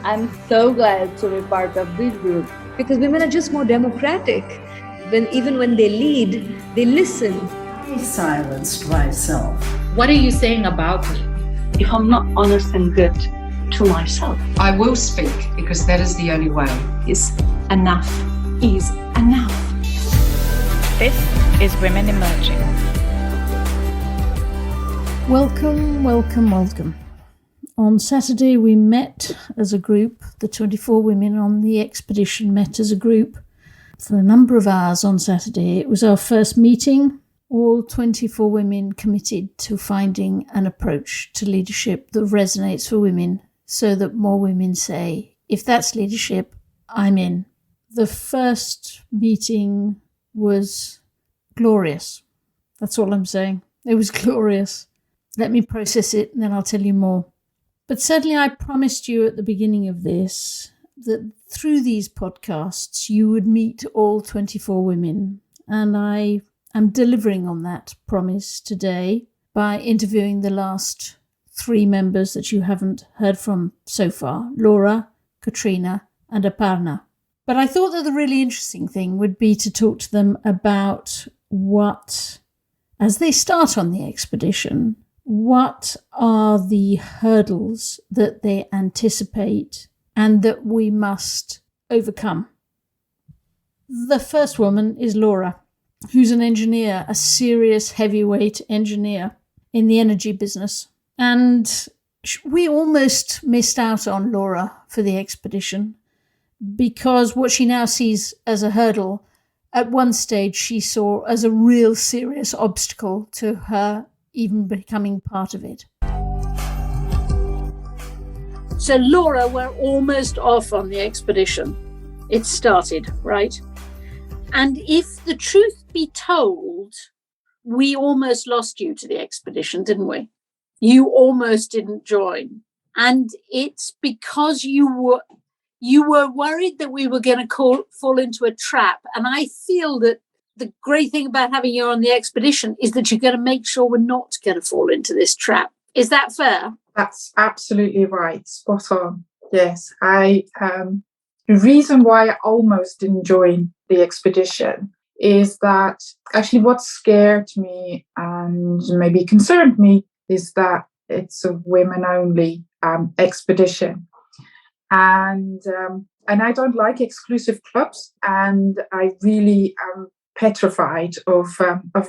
I'm so glad to be part of this group because women are just more democratic. Even when they lead, they listen. I silenced myself. What are you saying about me? If I'm not honest and good to myself, I will speak because that is the only way. Enough is enough. This is Women Emerging. Welcome, welcome, welcome. On Saturday we met as a group. The 24 women on the expedition met as a group for a number of hours on Saturday. It was our first meeting. All 24 women committed to finding an approach to leadership that resonates for women so that more women say, if that's leadership, I'm in. The first meeting was glorious. That's all I'm saying. It was glorious. Let me process it and then I'll tell you more. But certainly I promised you at the beginning of this that through these podcasts you would meet all 24 women. And I am delivering on that promise today by interviewing the last 3 members that you haven't heard from so far, Laura, Katrina and Aparna. But I thought that the really interesting thing would be to talk to them about what, as they start on the expedition, what are the hurdles that they anticipate and that we must overcome? The first woman is Laura, who's an engineer, a serious heavyweight engineer in the energy business. And we almost missed out on Laura for the expedition because what she now sees as a hurdle, at one stage she saw as a real serious obstacle to her even becoming part of it. So Laura, we're almost off on the expedition. It started, right? And if the truth be told, we almost lost you to the expedition, didn't we? You almost didn't join. And it's because you were worried that we were going to fall into a trap. And I feel that the great thing about having you on the expedition is that you're going to make sure we're not going to fall into this trap. Is that fair? That's absolutely right. Spot on. Yes. The reason why I almost didn't join the expedition is that actually what scared me and maybe concerned me is that it's a women-only expedition. And I don't like exclusive clubs, and I really am petrified of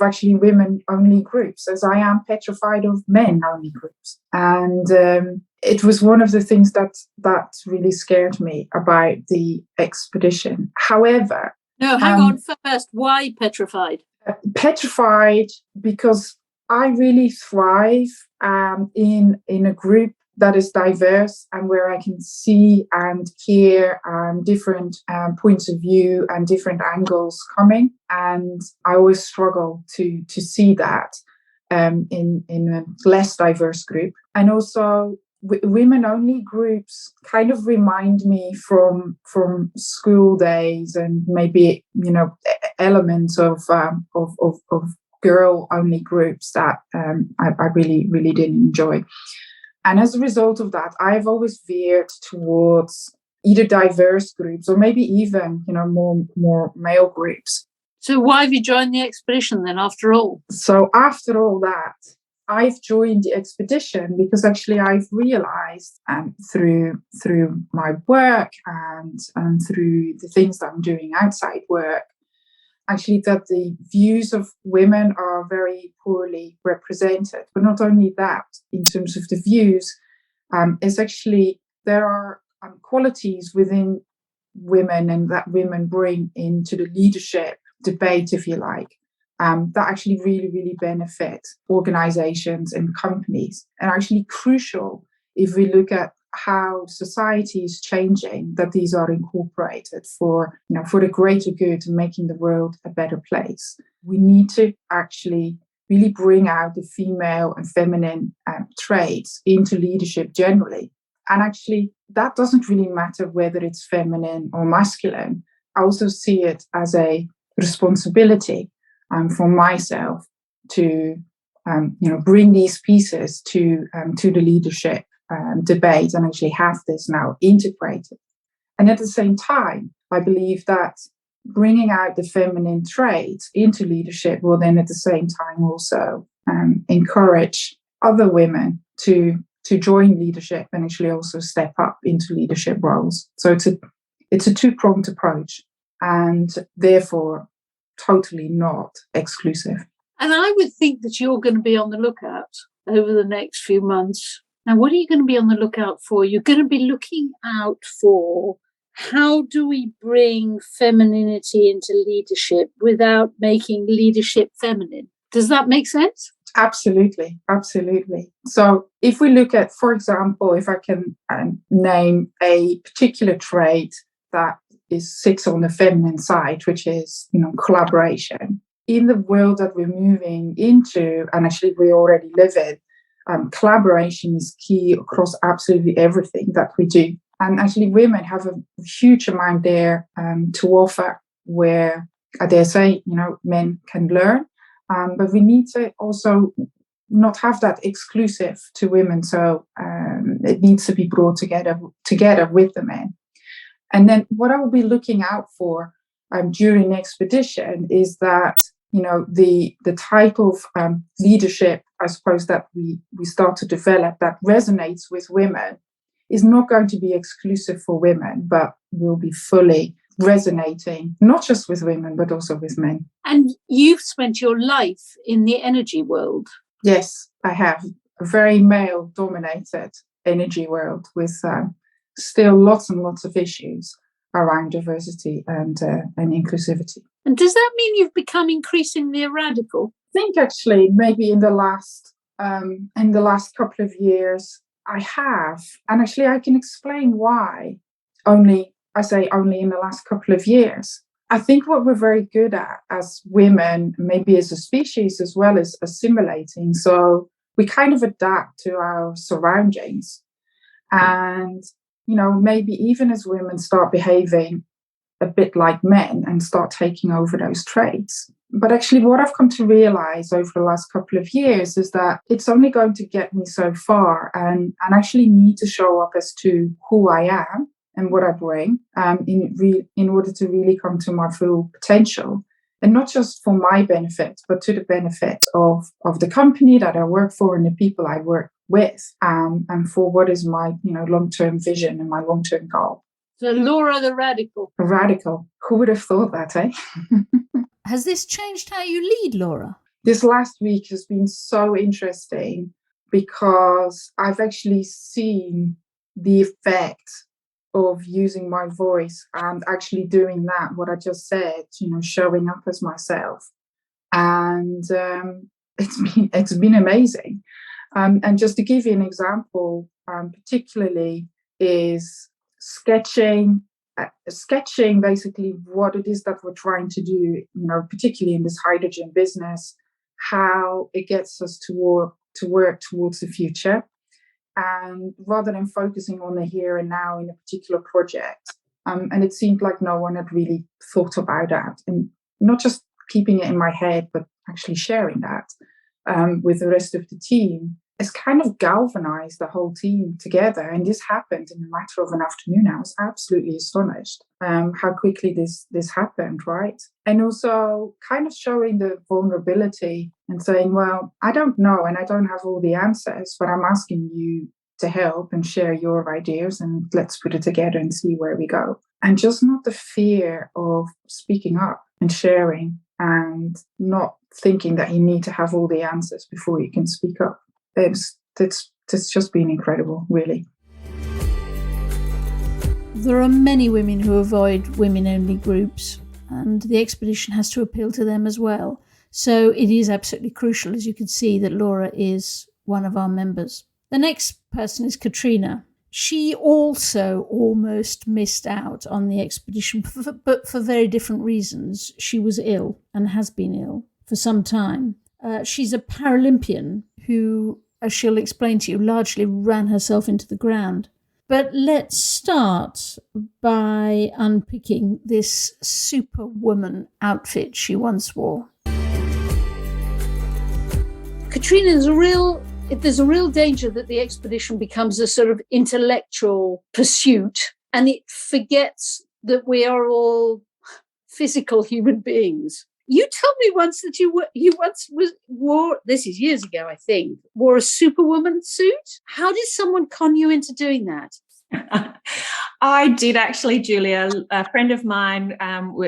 actually women-only groups, as I am petrified of men-only groups. And it was one of the things that really scared me about the expedition. However, no, hang on first. Why petrified? Petrified because I really thrive in a group that is diverse and where I can see and hear different points of view and different angles coming. And I always struggle to see that in a less diverse group. And also women-only groups kind of remind me from school days and maybe, elements of girl-only groups that I really, really didn't enjoy. And as a result of that, I've always veered towards either diverse groups or maybe even, more male groups. So why have you joined the expedition then, after all? So after all that, I've joined the expedition because actually I've realized through my work and through the things that I'm doing outside work, actually that the views of women are very poorly represented. But not only that, in terms of the views, is actually there are qualities within women and that women bring into the leadership debate, if you like, that actually really, really benefit organizations and companies, and actually crucial if we look at how society is changing, that these are incorporated for the greater good and making the world a better place. We need to actually really bring out the female and feminine traits into leadership generally. And actually, that doesn't really matter whether it's feminine or masculine. I also see it as a responsibility for myself to bring these pieces to the leadership debate and actually have this now integrated. And at the same time, I believe that bringing out the feminine traits into leadership will then at the same time also encourage other women to join leadership and actually also step up into leadership roles. So it's a two-pronged approach and therefore totally not exclusive. And I would think that you're going to be on the lookout over the next few months. Now, what are you going to be on the lookout for? You're going to be looking out for how do we bring femininity into leadership without making leadership feminine? Does that make sense? Absolutely. So if we look at, for example, if I can name a particular trait that sits on the feminine side, which is, collaboration. In the world that we're moving into, and actually we already live in, collaboration is key across absolutely everything that we do. And actually women have a huge amount there to offer where, I dare say, men can learn. But we need to also not have that exclusive to women. So it needs to be brought together with the men. And then what I will be looking out for during the expedition is that, the type of leadership, I suppose, that we start to develop that resonates with women is not going to be exclusive for women, but will be fully resonating, not just with women, but also with men. And you've spent your life in the energy world. Yes, I have. A very male-dominated energy world with still lots and lots of issues around diversity and inclusivity. And does that mean you've become increasingly radical? I think actually maybe in the last couple of years I have, and actually I can explain why. Only in the last couple of years. I think what we're very good at as women, maybe as a species as well, is assimilating. So we kind of adapt to our surroundings. And, maybe even as women start behaving a bit like men and start taking over those traits. But actually what I've come to realize over the last couple of years is that it's only going to get me so far, and actually need to show up as to who I am and what I bring in order to really come to my full potential. And not just for my benefit, but to the benefit of the company that I work for and the people I work with, and for what is my long-term vision and my long-term goal. So Laura the Radical. A radical. Who would have thought that, eh? Has this changed how you lead, Laura? This last week has been so interesting because I've actually seen the effect of using my voice and actually doing that, what I just said, showing up as myself. And it's been amazing. And just to give you an example, particularly is sketching basically what it is that we're trying to do, particularly in this hydrogen business, how it gets us to work towards the future. And rather than focusing on the here and now in a particular project. And it seemed like no one had really thought about that. And not just keeping it in my head, but actually sharing that with the rest of the team. It's kind of galvanized the whole team together. And this happened in a matter of an afternoon. I was absolutely astonished how quickly this happened, right? And also kind of showing the vulnerability and saying, well, I don't know and I don't have all the answers, but I'm asking you to help and share your ideas and let's put it together and see where we go. And just not the fear of speaking up and sharing and not thinking that you need to have all the answers before you can speak up. It's just been incredible, really. There are many women who avoid women-only groups, and the expedition has to appeal to them as well. So it is absolutely crucial, as you can see, that Laura is one of our members. The next person is Katrina. She also almost missed out on the expedition, but for very different reasons. She was ill and has been ill for some time. She's a Paralympian who, as she'll explain to you, largely ran herself into the ground. But let's start by unpicking this superwoman outfit she once wore. Katrina is a real there's a real danger that the expedition becomes a sort of intellectual pursuit and it forgets that we are all physical human beings. You told me once that you once wore, this is years ago, I think, wore a Superwoman suit. How did someone con you into doing that? I did actually, Julia. A friend of mine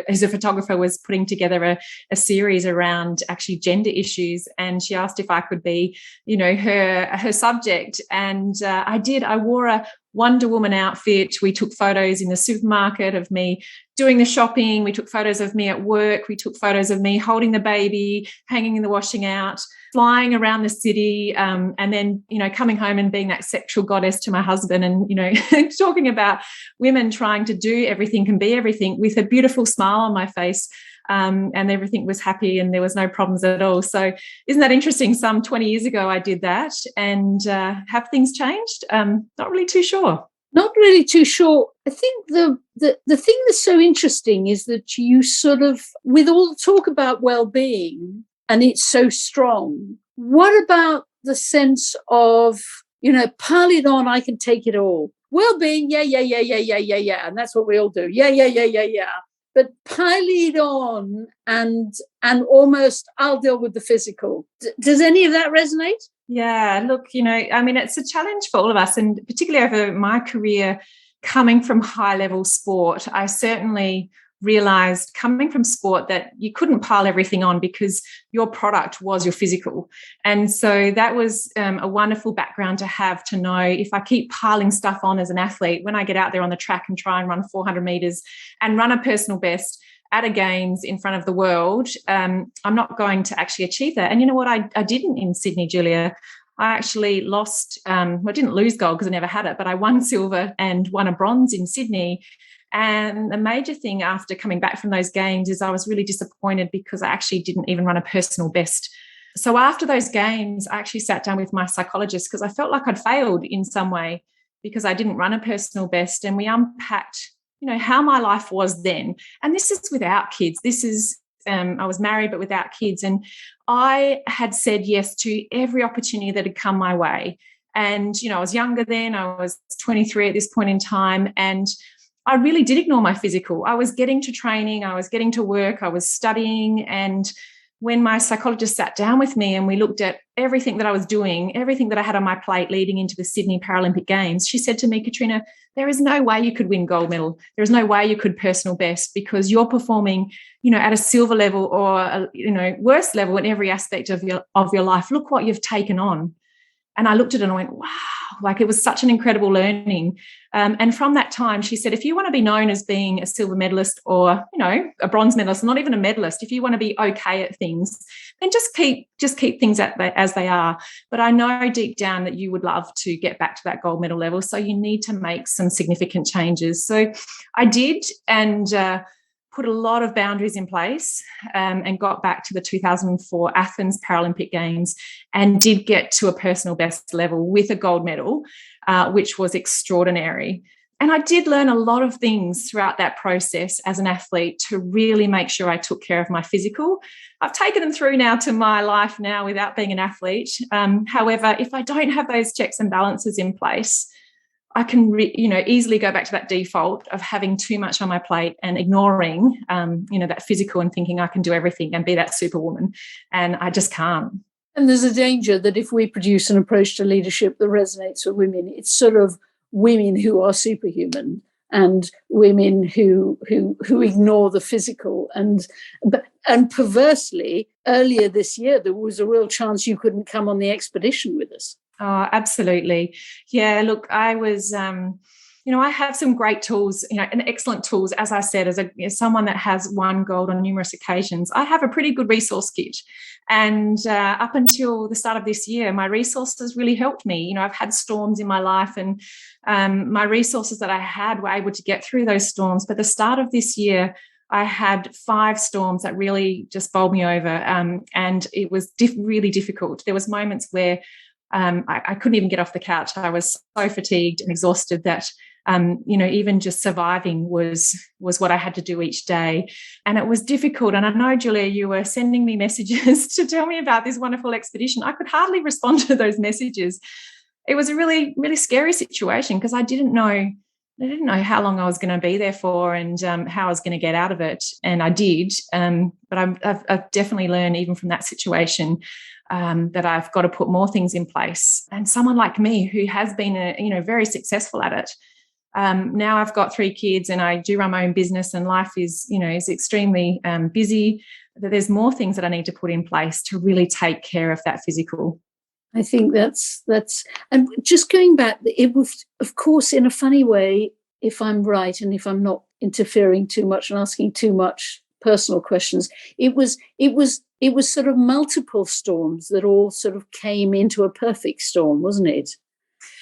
who's a photographer was putting together a series around actually gender issues, and she asked if I could be, her subject. And I did. I wore a Wonder Woman outfit. We took photos in the supermarket of me doing the shopping. We took photos of me at work. We took photos of me holding the baby, hanging in the washing out, flying around the city, and then, coming home and being that sexual goddess to my husband and, talking about women trying to do everything and be everything with a beautiful smile on my face. And everything was happy and there was no problems at all. So isn't that interesting? Some 20 years ago, I did that. And have things changed? Not really too sure. Not really too sure. I think the thing that's so interesting is that you sort of, with all the talk about well-being, and it's so strong, what about the sense of, pile it on, I can take it all. Well-being, yeah. And that's what we all do. Yeah. But pile it on and almost I'll deal with the physical. Does any of that resonate? Yeah, look, it's a challenge for all of us, and particularly over my career coming from high-level sport, I certainly realized coming from sport that you couldn't pile everything on because your product was your physical. And so that was a wonderful background to have, to know if I keep piling stuff on as an athlete, when I get out there on the track and try and run 400 meters and run a personal best at a games in front of the world, I'm not going to actually achieve that. And you know what? I didn't in Sydney, Julia. I actually lost, I didn't lose gold because I never had it, but I won silver and won a bronze in Sydney. And the major thing after coming back from those games is I was really disappointed because I actually didn't even run a personal best. So after those games, I actually sat down with my psychologist because I felt like I'd failed in some way because I didn't run a personal best. And we unpacked, how my life was then. And this is without kids. This is, I was married, but without kids. And I had said yes to every opportunity that had come my way. And, I was younger then. I was 23 at this point in time. And I really did ignore my physical. I was getting to training, I was getting to work, I was studying. And when my psychologist sat down with me and we looked at everything that I was doing, everything that I had on my plate leading into the Sydney Paralympic Games, she said to me, Katrina, there is no way you could win gold medal. There is no way you could personal best because you're performing, at a silver level or a, worse level in every aspect of your life. Look what you've taken on. And I looked at it and I went, wow, like it was such an incredible learning. And from that time, she said, if you want to be known as being a silver medalist or, a bronze medalist, not even a medalist, if you want to be okay at things, then just keep things as they are. But I know deep down that you would love to get back to that gold medal level. So you need to make some significant changes. So I did, and put a lot of boundaries in place, and got back to the 2004 Athens Paralympic Games and did get to a personal best level with a gold medal, which was extraordinary. And I did learn a lot of things throughout that process as an athlete to really make sure I took care of my physical. I've taken them through now to my life now without being an athlete. However, if I don't have those checks and balances in place, I can, easily go back to that default of having too much on my plate and ignoring, that physical and thinking I can do everything and be that superwoman. And I just can't. And there's a danger that if we produce an approach to leadership that resonates with women, it's sort of women who are superhuman and women who ignore the physical. And perversely, earlier this year, there was a real chance you couldn't come on the expedition with us. Oh, absolutely. Yeah, look, I was, I have some great tools, and excellent tools, as I said, as someone that has won gold on numerous occasions. I have a pretty good resource kit. And up until the start of this year, my resources really helped me. I've had storms in my life, and my resources that I had were able to get through those storms. But the start of this year, I had 5 storms that really just bowled me over, and it was really difficult. There was moments where I couldn't even get off the couch. I was so fatigued and exhausted that Even just surviving was what I had to do each day. And it was difficult. And I know, Julia, you were sending me messages to tell me about this wonderful expedition. I could hardly respond to those messages. It was a really, really scary situation because I didn't know how long I was going to be there for and how I was going to get out of it. And I did. But I've definitely learned even from that situation that I've got to put more things in place. And someone like me who has been very successful at it, now I've got 3 kids and I do run my own business and life is extremely busy. That there's more things that I need to put in place to really take care of that physical. I think that's and just going back, it was, of course, in a funny way, if I'm right and if I'm not interfering too much and asking too much personal questions, it was sort of multiple storms that all sort of came into a perfect storm, wasn't it?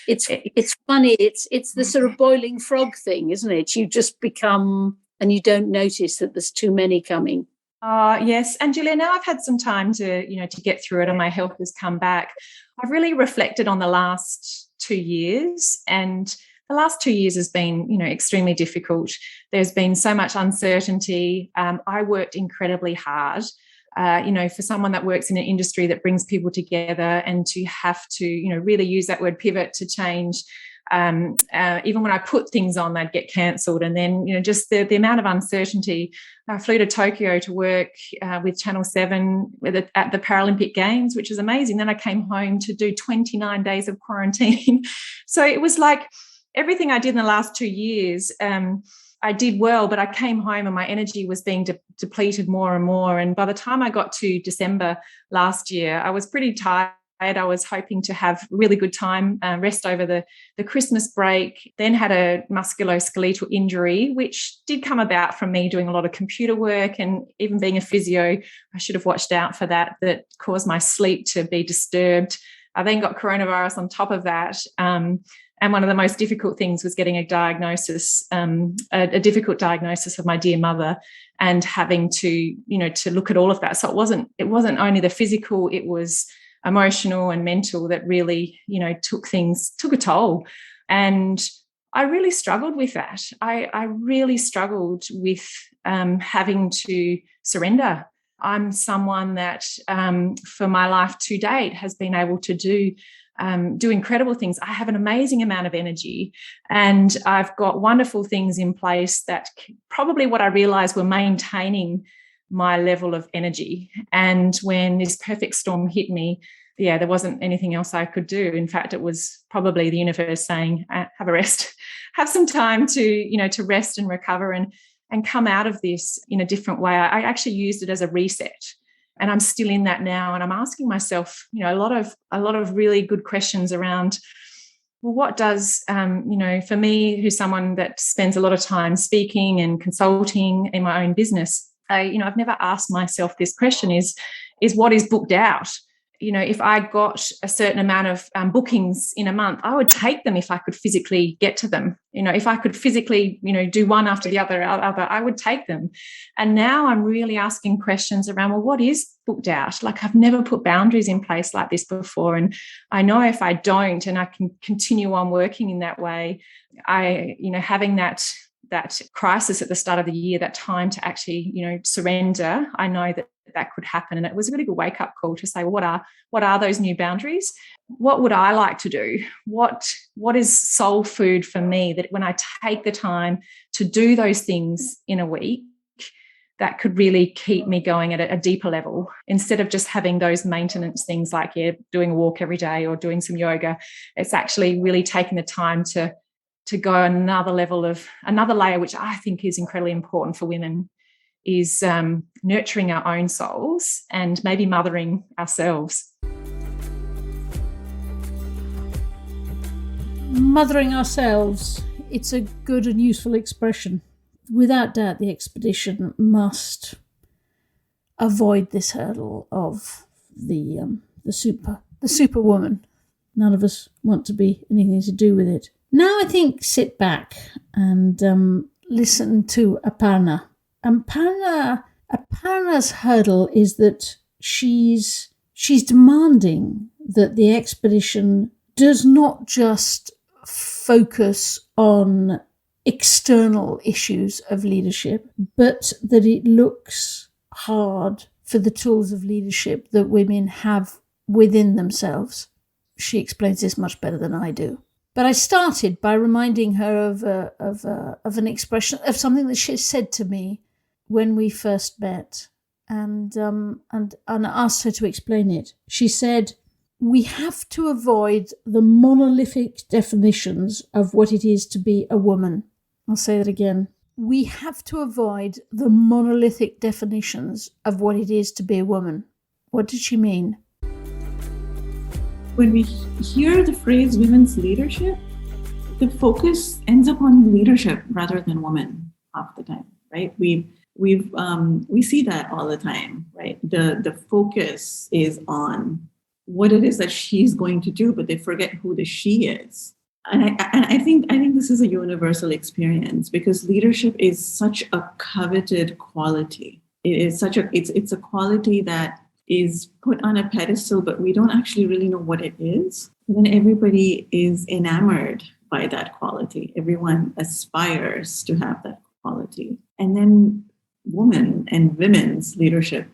It's funny. It's the sort of boiling frog thing, isn't it? You just become, and you don't notice that there's too many coming. Yes. And Julia, now I've had some time to get through it and my health has come back. I've really reflected on the last 2 years, and the last 2 years has been, extremely difficult. There's been so much uncertainty. I worked incredibly hard. For someone that works in an industry that brings people together, and to have to, really use that word pivot to change. Even when I put things on, they'd get cancelled. And then, just the amount of uncertainty. I flew to Tokyo to work with Channel 7 at the Paralympic Games, which is amazing. Then I came home to do 29 days of quarantine. So it was like everything I did in the last 2 years, I did well, but I came home and my energy was being depleted more and more. And by the time I got to December last year, I was pretty tired. I was hoping to have really good time, rest over the Christmas break, then had a musculoskeletal injury, which did come about from me doing a lot of computer work and even being a physio. I should have watched out for that caused my sleep to be disturbed. I then got coronavirus on top of that. And one of the most difficult things was getting a diagnosis, a difficult diagnosis of my dear mother, and having to look at all of that. So it wasn't only the physical, it was emotional and mental that really, took a toll. And I really struggled with that. I really struggled with having to surrender. I'm someone that for my life to date has been able to do incredible things. I have an amazing amount of energy and I've got wonderful things in place that probably what I realized were maintaining my level of energy. And when this perfect storm hit me, there wasn't anything else I could do. In fact, it was probably the universe saying, have a rest, have some time to rest and recover and come out of this in a different way. I actually used it as a reset. And I'm still in that now. And I'm asking myself, a lot of really good questions around, well, what does, for me, who's someone that spends a lot of time speaking and consulting in my own business, I've never asked myself this question is what is booked out? If I got a certain amount of bookings in a month, I would take them if I could physically get to them. If I could physically, do one after the other, I would take them. And now I'm really asking questions around, well, what is booked out? Like I've never put boundaries in place like this before. And I know if I don't, and I can continue on working in that way, having that crisis at the start of the year, that time to actually, surrender, I know that could happen. And it was a really good wake-up call to say, well, what are those new boundaries? What would I like to do? What is soul food for me, that when I take the time to do those things in a week, that could really keep me going at a deeper level, instead of just having those maintenance things like doing a walk every day or doing some yoga. It's actually really taking the time to go another layer, which I think is incredibly important for women, is nurturing our own souls and maybe mothering ourselves. Mothering ourselves, it's a good and useful expression. Without doubt, the expedition must avoid this hurdle of the superwoman. None of us want to be anything to do with it. Now I think sit back and listen to Aparna. Aparna's hurdle is that she's demanding that the expedition does not just focus on external issues of leadership, but that it looks hard for the tools of leadership that women have within themselves. She explains this much better than I do. But I started by reminding her of an expression, of something that she said to me when we first met, and asked her to explain it. She said, "We have to avoid the monolithic definitions of what it is to be a woman." I'll say that again. We have to avoid the monolithic definitions of what it is to be a woman. What did she mean? When we hear the phrase women's leadership, the focus ends up on leadership rather than women half the time, right? We see that all the time, right? The focus is on what it is that she's going to do, but they forget who the she is. And I think this is a universal experience, because leadership is such a coveted quality. It's a quality that is put on a pedestal, but we don't actually really know what it is. And then everybody is enamored by that quality. Everyone aspires to have that quality. And then women and women's leadership,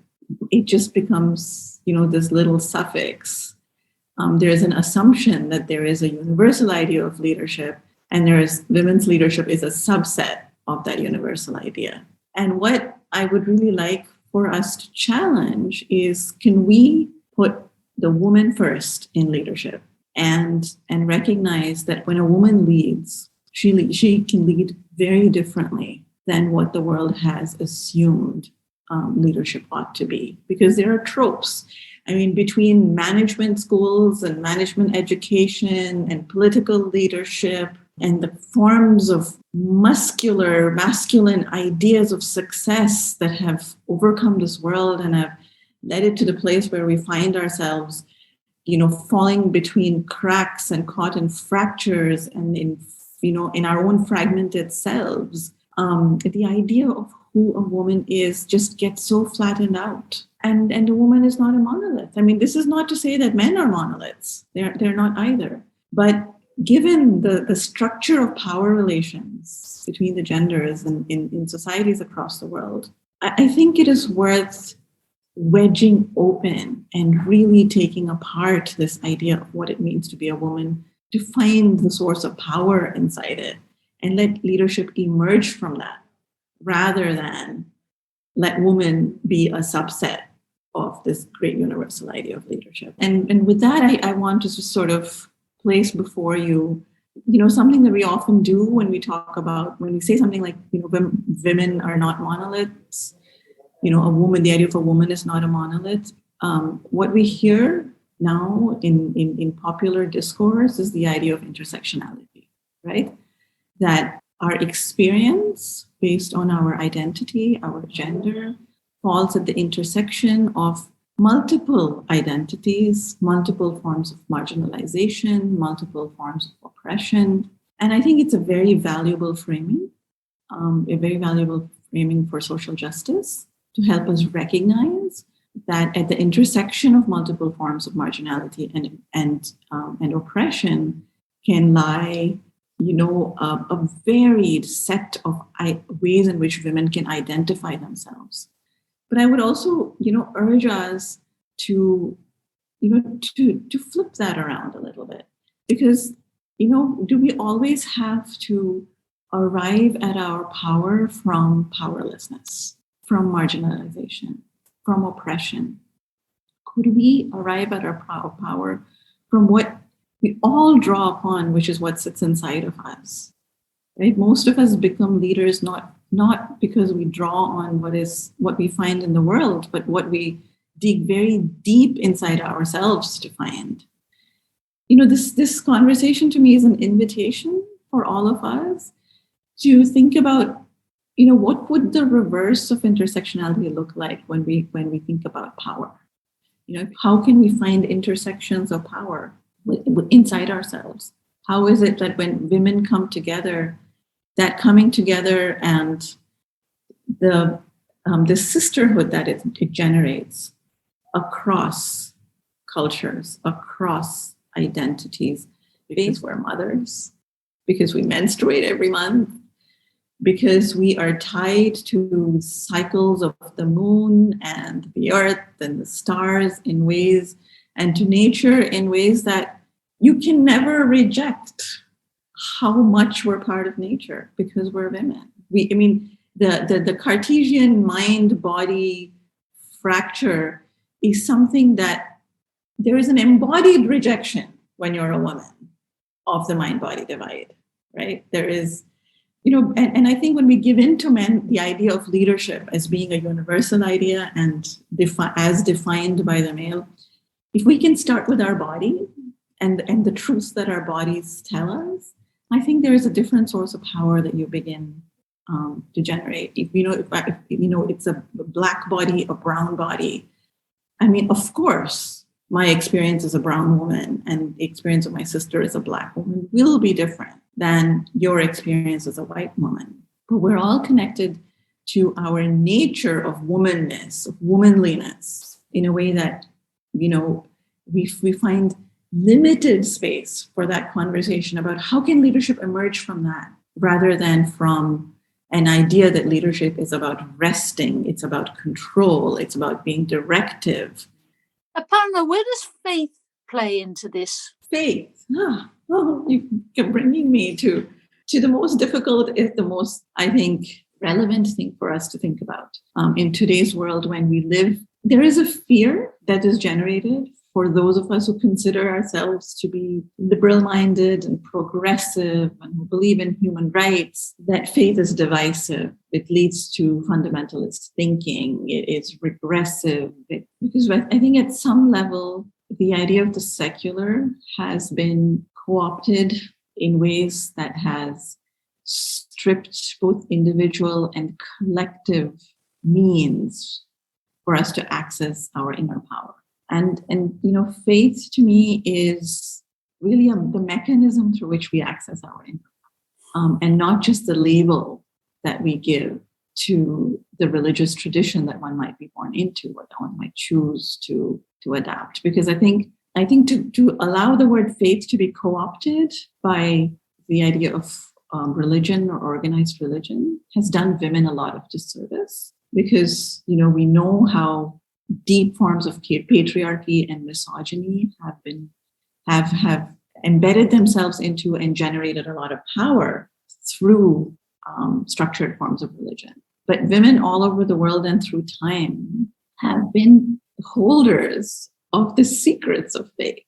it just becomes, this little suffix. There's an assumption that there is a universal idea of leadership, and women's leadership is a subset of that universal idea. And what I would really like for us to challenge is, can we put the woman first in leadership and recognize that when a woman leads, she can lead very differently than what the world has assumed leadership ought to be, because there are tropes. I mean, between management schools and management education and political leadership and the forms of masculine ideas of success that have overcome this world and have led it to the place where we find ourselves, falling between cracks and caught in fractures and in our own fragmented selves. The idea of who a woman is just gets so flattened out. And a woman is not a monolith. I mean, this is not to say that men are monoliths. They're not either. But given the structure of power relations between the genders in societies across the world, I think it is worth wedging open and really taking apart this idea of what it means to be a woman, to find the source of power inside it and let leadership emerge from that, rather than let women be a subset of this great universal idea of leadership. And with that, I want to just sort of place before you, something that we often do when we say something like, women are not monoliths, the idea of a woman is not a monolith. What we hear now in popular discourse is the idea of intersectionality, right? That our experience based on our identity, our gender, falls at the intersection of multiple identities, multiple forms of marginalization, multiple forms of oppression. And I think it's a very valuable framing for social justice, to help us recognize that at the intersection of multiple forms of marginality and oppression can lie, a varied set of ways in which women can identify themselves. But I would also, urge us to flip that around a little bit, because, do we always have to arrive at our power from powerlessness, from marginalization, from oppression? Could we arrive at our power from what we all draw upon, which is what sits inside of us? Right? Most of us become leaders not because we draw on what we find in the world, but what we dig very deep inside ourselves to find. This conversation to me is an invitation for all of us to think about, what would the reverse of intersectionality look like when we think about power? How can we find intersections of power inside ourselves? How is it that when women come together, that coming together and the sisterhood that it generates across cultures, across identities, because we're mothers, because we menstruate every month, because we are tied to cycles of the moon and the earth and the stars in ways, and to nature in ways that you can never reject how much we're part of nature because we're women. The Cartesian mind-body fracture is something that there is an embodied rejection when you're a woman of the mind-body divide, right? There is, and I think when we give in to men the idea of leadership as being a universal idea and as defined by the male, if we can start with our body and the truths that our bodies tell us, I think there is a different source of power that you begin to generate. If it's a black body, a brown body. I mean, of course, my experience as a brown woman and the experience of my sister as a black woman will be different than your experience as a white woman. But we're all connected to our nature of womanness, of womanliness, in a way that, we find limited space for that conversation about how can leadership emerge from that, rather than from an idea that leadership is about resting, it's about control, it's about being directive. Aparna, where does faith play into this? Faith. You're bringing me to the most difficult, if the most, I think, relevant thing for us to think about. In today's world, when we live, there is a fear that is generated for those of us who consider ourselves to be liberal-minded and progressive and who believe in human rights, that faith is divisive. It leads to fundamentalist thinking. It is regressive. Because I think at some level, the idea of the secular has been co-opted in ways that has stripped both individual and collective means for us to access our inner power. And faith to me is really the mechanism through which we access our inner power, and not just the label that we give to the religious tradition that one might be born into or that one might choose to adapt. Because I think to allow the word faith to be co-opted by the idea of religion or organized religion has done women a lot of disservice, because we know how deep forms of patriarchy and misogyny have embedded themselves into and generated a lot of power through structured forms of religion. But women all over the world and through time have been holders of the secrets of faith.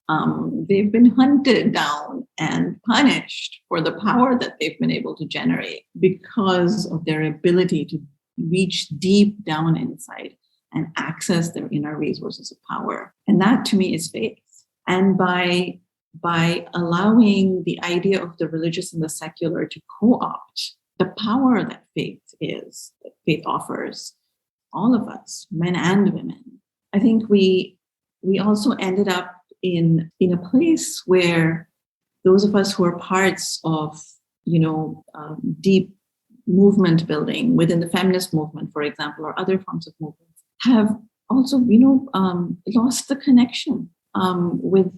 They've been hunted down and punished for the power that they've been able to generate because of their ability to reach deep down inside and access their inner resources of power. And that to me is faith. And by allowing the idea of the religious and the secular to co-opt the power that faith offers all of us, men and women, I think we also ended up in a place where those of us who are parts of deep movement building within the feminist movement, for example, or other forms of movements, have also lost the connection with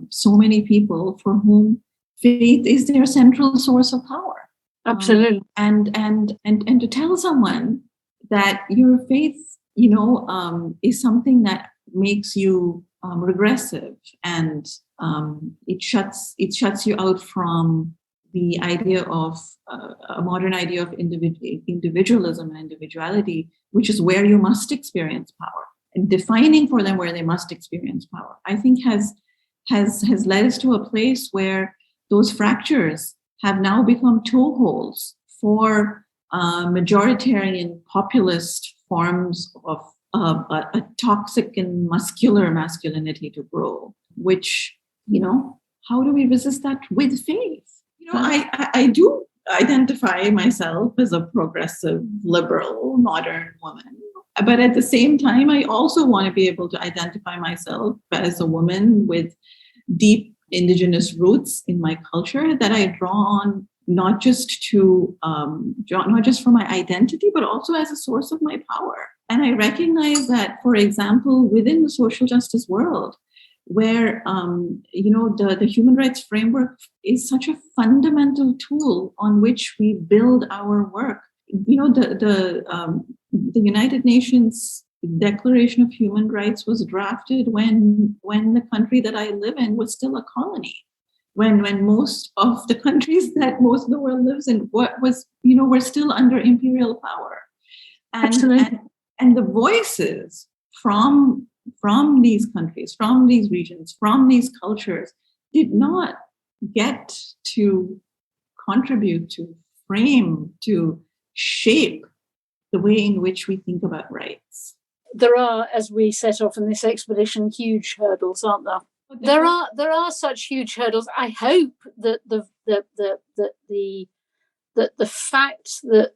so many people for whom faith is their central source of power. Absolutely. And to tell someone that your faith is something that makes you regressive, and it shuts you out from the idea of a modern idea of individualism and individuality, which is where you must experience power, and defining for them where they must experience power, I think has led us to a place where those fractures have now become toeholds for majoritarian populist forms of a toxic and muscular masculinity to grow, which, how do we resist that with faith? I do identify myself as a progressive, liberal, modern woman. But at the same time, I also want to be able to identify myself as a woman with deep indigenous roots in my culture that I draw on, not just for my identity, but also as a source of my power. And I recognize that, for example, within the social justice world, where the human rights framework is such a fundamental tool on which we build our work. The United Nations Declaration of Human Rights was drafted when the country that I live in was still a colony, when most of the countries that most of the world lives in were still under imperial power, and the voices from these countries, from these regions, from these cultures did not get to contribute, to frame, to shape the way in which we think about rights. There are, as we set off in this expedition, huge hurdles, aren't there? There are such huge hurdles. I hope that the fact that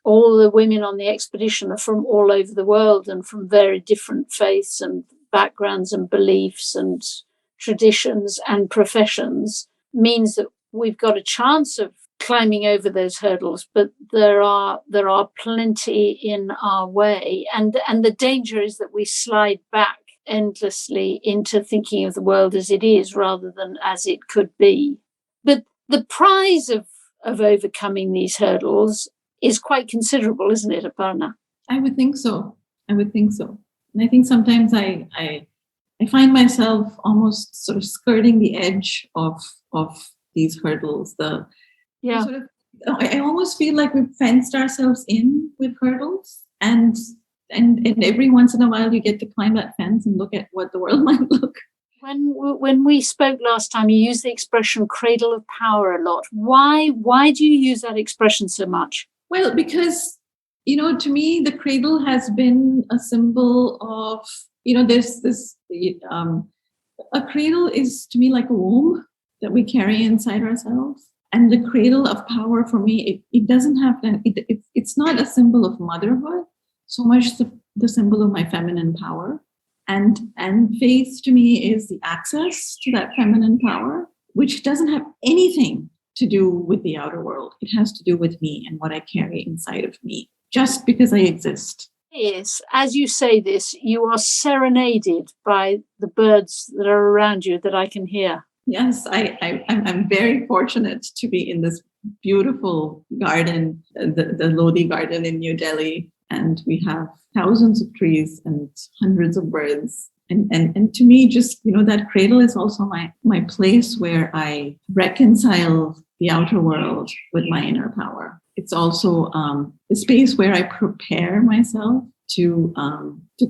all the women on the expedition are from all over the world and from very different faiths and backgrounds and beliefs and traditions and professions means that we've got a chance of climbing over those hurdles, but there are plenty in our way, and the danger is that we slide back endlessly into thinking of the world as it is rather than as it could be. But the prize of overcoming these hurdles is quite considerable, isn't it, Aparna? I would think so. And I think sometimes I find myself almost sort of skirting the edge of these hurdles. I almost feel like we've fenced ourselves in with hurdles, and every once in a while you get to climb that fence and look at what the world might look. When we spoke last time, you used the expression cradle of power a lot. Why do you use that expression so much? Well, because, to me, the cradle has been a symbol of, there's this, a cradle is to me like a womb that we carry inside ourselves. And the cradle of power for me, it doesn't have to, it's not a symbol of motherhood, so much the symbol of my feminine power. And faith to me is the access to that feminine power, which doesn't have anything to do with the outer world. It has to do with me and what I carry inside of me, just because I exist. Yes, as you say this, you are serenaded by the birds that are around you that I can hear. Yes, I'm very fortunate to be in this beautiful garden, the Lodi Garden in New Delhi, and we have thousands of trees and hundreds of birds. And to me, just, that cradle is also my place where I reconcile the outer world with my inner power. It's also the space where I prepare myself to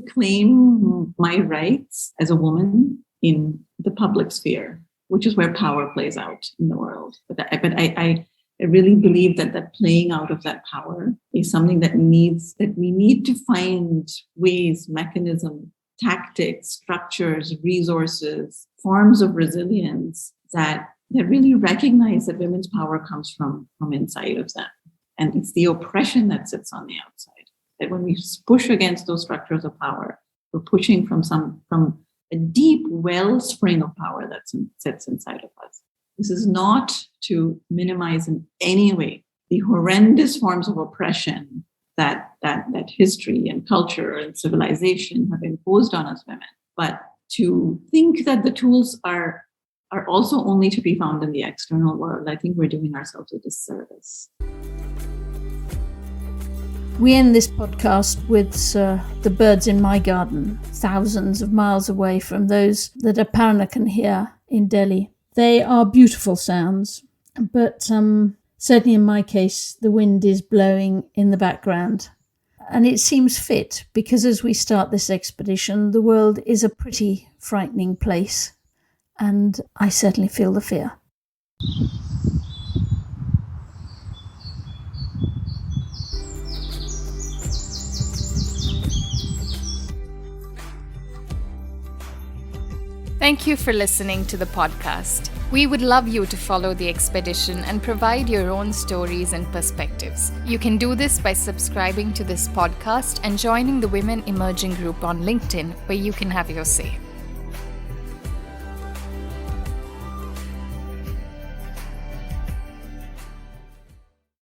claim my rights as a woman in the public sphere, which is where power plays out in the world. But I really believe that playing out of that power is something that we need to find ways, mechanisms, tactics, structures, resources, forms of resilience that really recognize that women's power comes from inside of them. And it's the oppression that sits on the outside. That when we push against those structures of power, we're pushing from a deep wellspring of power that sits inside of us. This is not to minimize in any way the horrendous forms of oppression that history and culture and civilization have imposed on us women, but to think that the tools are also only to be found in the external world. I think we're doing ourselves a disservice. We end this podcast with the birds in my garden, thousands of miles away from those that Aparna can hear in Delhi. They are beautiful sounds, but certainly in my case, the wind is blowing in the background. And it seems fit, because as we start this expedition, the world is a pretty frightening place, and I certainly feel the fear. Thank you for listening to the podcast. We would love you to follow the expedition and provide your own stories and perspectives. You can do this by subscribing to this podcast and joining the Women Emerging group on LinkedIn, where you can have your say.